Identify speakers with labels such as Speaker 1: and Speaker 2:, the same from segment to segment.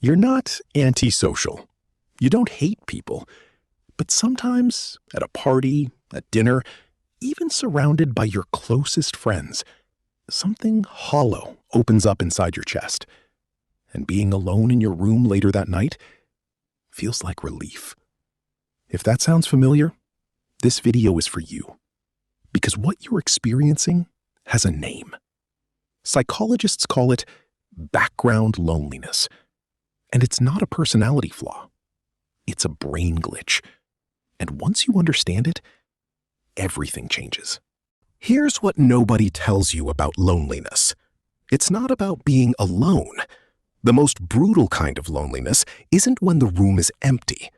Speaker 1: You're not antisocial. You don't hate people. But sometimes, at a party, at dinner, even surrounded by your closest friends, something hollow opens up inside your chest. And being alone in your room later that night feels like relief. If that sounds familiar, this video is for you. Because what you're experiencing has a name. Psychologists call it background loneliness. And it's not a personality flaw. It's a brain glitch. And once you understand it, everything changes. Here's what nobody tells you about loneliness. It's not about being alone. The most brutal kind of loneliness isn't when the room is empty.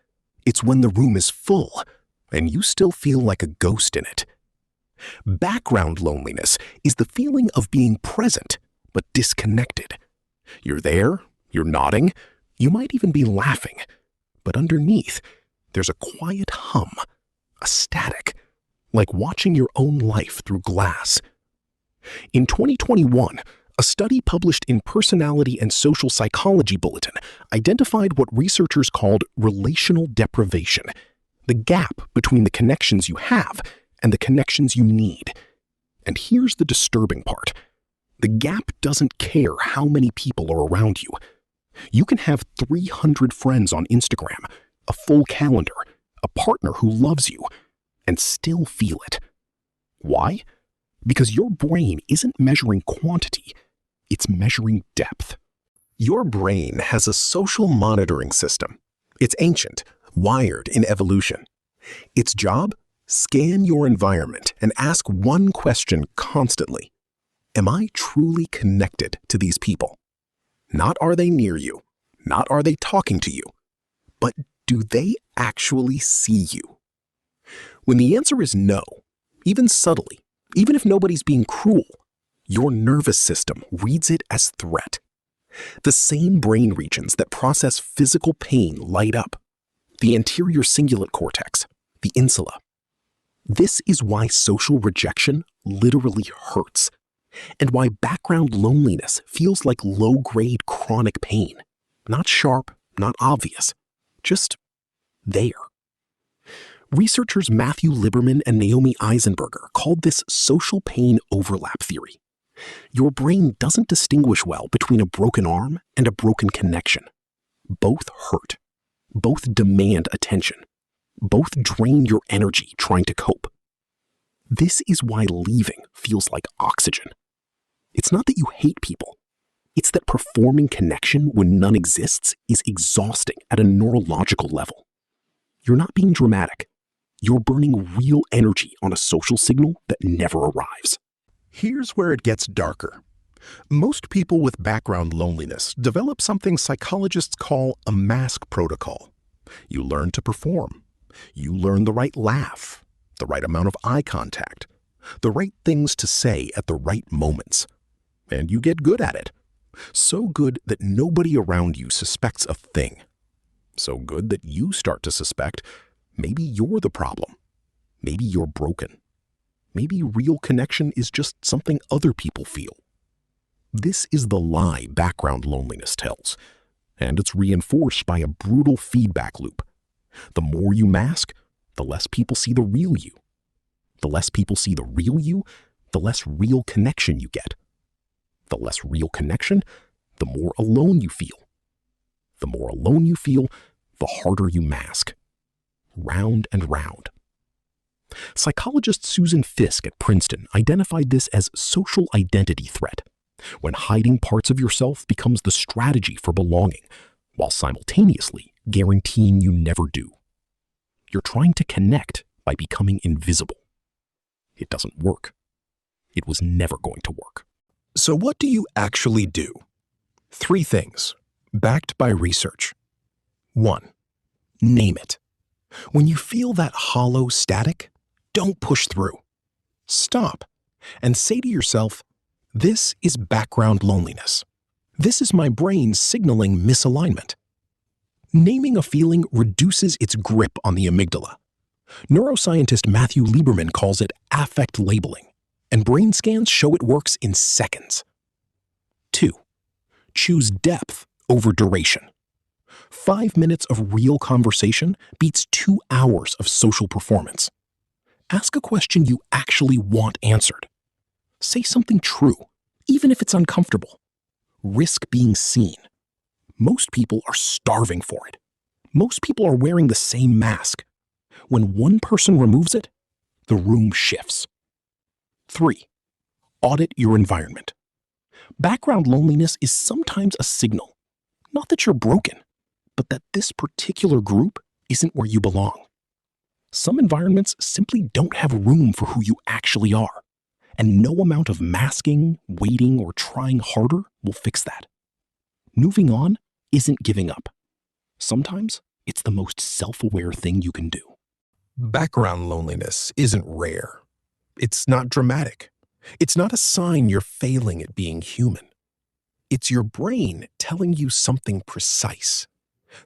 Speaker 1: It's when the room is full, and you still feel like a ghost in it. Background loneliness is the feeling of being present, but disconnected. You're there, you're nodding, you might even be laughing, but underneath, there's a quiet hum, a static, like watching your own life through glass. In 2021, a study published in Personality and Social Psychology Bulletin identified what researchers called relational deprivation, the gap between the connections you have and the connections you need. And here's the disturbing part. The gap doesn't care how many people are around you. You can have 300 friends on Instagram, a full calendar, a partner who loves you, and still feel it. Why? Because your brain isn't measuring quantity, it's measuring depth. Your brain has a social monitoring system. It's ancient, wired in evolution. Its job? Scan your environment and ask one question constantly. Am I truly connected to these people? Not are they near you, not are they talking to you, but do they actually see you? When the answer is no, even subtly, even if nobody's being cruel, your nervous system reads it as threat. The same brain regions that process physical pain light up. The anterior cingulate cortex, the insula. This is why social rejection literally hurts, and why background loneliness feels like low-grade chronic pain. Not sharp, not obvious, just there. Researchers Matthew Lieberman and Naomi Eisenberger called this social pain overlap theory. Your brain doesn't distinguish well between a broken arm and a broken connection. Both hurt. Both demand attention. Both drain your energy trying to cope. This is why leaving feels like oxygen. It's not that you hate people. It's that performing connection when none exists is exhausting at a neurological level. You're not being dramatic. You're burning real energy on a social signal that never arrives. Here's where it gets darker. Most people with background loneliness develop something psychologists call a mask protocol. You learn to perform. You learn the right laugh, the right amount of eye contact, the right things to say at the right moments. And you get good at it. So good that nobody around you suspects a thing. So good that you start to suspect maybe you're the problem. Maybe you're broken. Maybe real connection is just something other people feel. This is the lie background loneliness tells, and it's reinforced by a brutal feedback loop. The more you mask, the less people see the real you. The less people see the real you, the less real connection you get. The less real connection, the more alone you feel. The more alone you feel, the harder you mask. Round and round. Psychologist Susan Fiske at Princeton identified this as social identity threat, when hiding parts of yourself becomes the strategy for belonging, while simultaneously guaranteeing you never do. You're trying to connect by becoming invisible. It doesn't work. It was never going to work. So what do you actually do? 3 things, backed by research. 1. Name it. When you feel that hollow static, don't push through. Stop and say to yourself, this is background loneliness. This is my brain signaling misalignment. Naming a feeling reduces its grip on the amygdala. Neuroscientist Matthew Lieberman calls it affect labeling, and brain scans show it works in seconds. 2. Choose depth over duration. 5 minutes of real conversation beats 2 hours of social performance. Ask a question you actually want answered. Say something true, even if it's uncomfortable. Risk being seen. Most people are starving for it. Most people are wearing the same mask. When one person removes it, the room shifts. 3. Audit your environment. Background loneliness is sometimes a signal, not that you're broken, but that this particular group isn't where you belong. Some environments simply don't have room for who you actually are, and no amount of masking, waiting, or trying harder will fix that. Moving on isn't giving up. Sometimes it's the most self-aware thing you can do. Background loneliness isn't rare. It's not dramatic. It's not a sign you're failing at being human. It's your brain telling you something precise.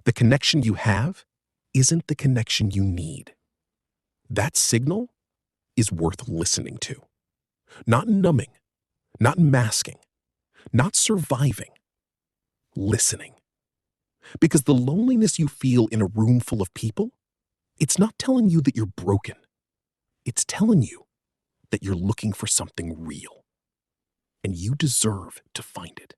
Speaker 1: The connection you have isn't the connection you need. That signal is worth listening to. Not numbing, not masking, not surviving. Listening. Because the loneliness you feel in a room full of people, it's not telling you that you're broken. It's telling you that you're looking for something real. And you deserve to find it.